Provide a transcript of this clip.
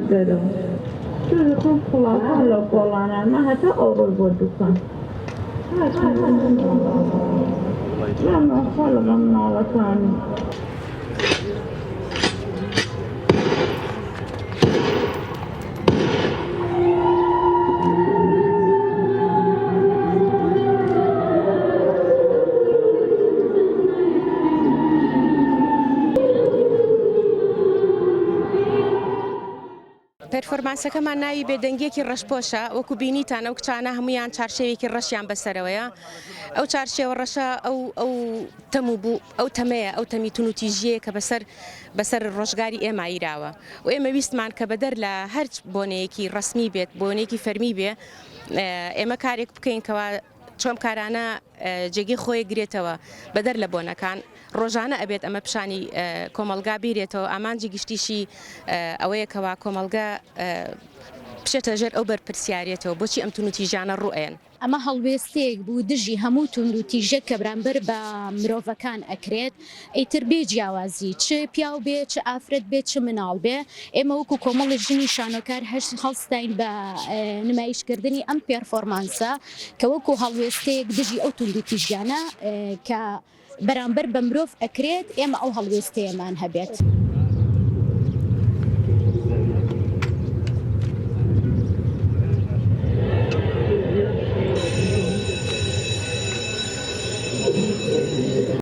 دەرەوە خۆم خڵاتان لە گۆڵانانمە هەتا ئەوڕۆ بۆ دوکان خۆ لەگەڵ مناڵەکانی پەرفۆرمانسەکەمان ناوی بێدەنگیەکی ڕەشپۆشە وەکو بینیتان ئەو کچانە هەمویان چارشێوێکی ڕەشیان بەسەرەوەیە ئەو چارشێوە ڕەشە ئەو تەمو بوو ئەو تەمەیە ئەو تەمی تونوتیژیەیە کە بەسەر ڕۆژگاری ئێمە ئیراوە و ئێمە ویستمان کە بەدەر لە هەر بۆنەیەکی ڕسمی بێت بۆنێکی فەرمی بێ ئێمە کارێک بکەین کەوا چۆم کارانە جێگی خۆی گرێتەوە بەدەر لە بۆنەکان ڕۆژانە ئەبێت ئەمە پیشانی کۆمەلگا بیرێتەوە ئامانجی گشتیشی ئەوەیە کەوا کۆمەلگا پشێتە ژێر ئەو بەرپرسیارێتەوە بۆچی ئەم تونوتیژانە ڕوئێن ئەمە هەڵوێستەیەک بوو دژی هەموو تونوتیژە کە بەرامبەر بە مرۆڤەکان ئەکرێت ئەیتر بێ جیاوازی چ پیاو بێ چ ئافرەت بێت چ مناڵ بێ ئێمە وەکو کۆمەڵی ژنی شانۆکار هەڵستاین بە نمایشکردنی ئەم پێرفۆرمانسە کە وەکو هەڵوێستەیەک دژی ئەو تونوتیژیانە کە بەرامبەر بە مرۆڤ ئەکرێت ئێمە ئەو هەڵوێستەیەمان هەبێت.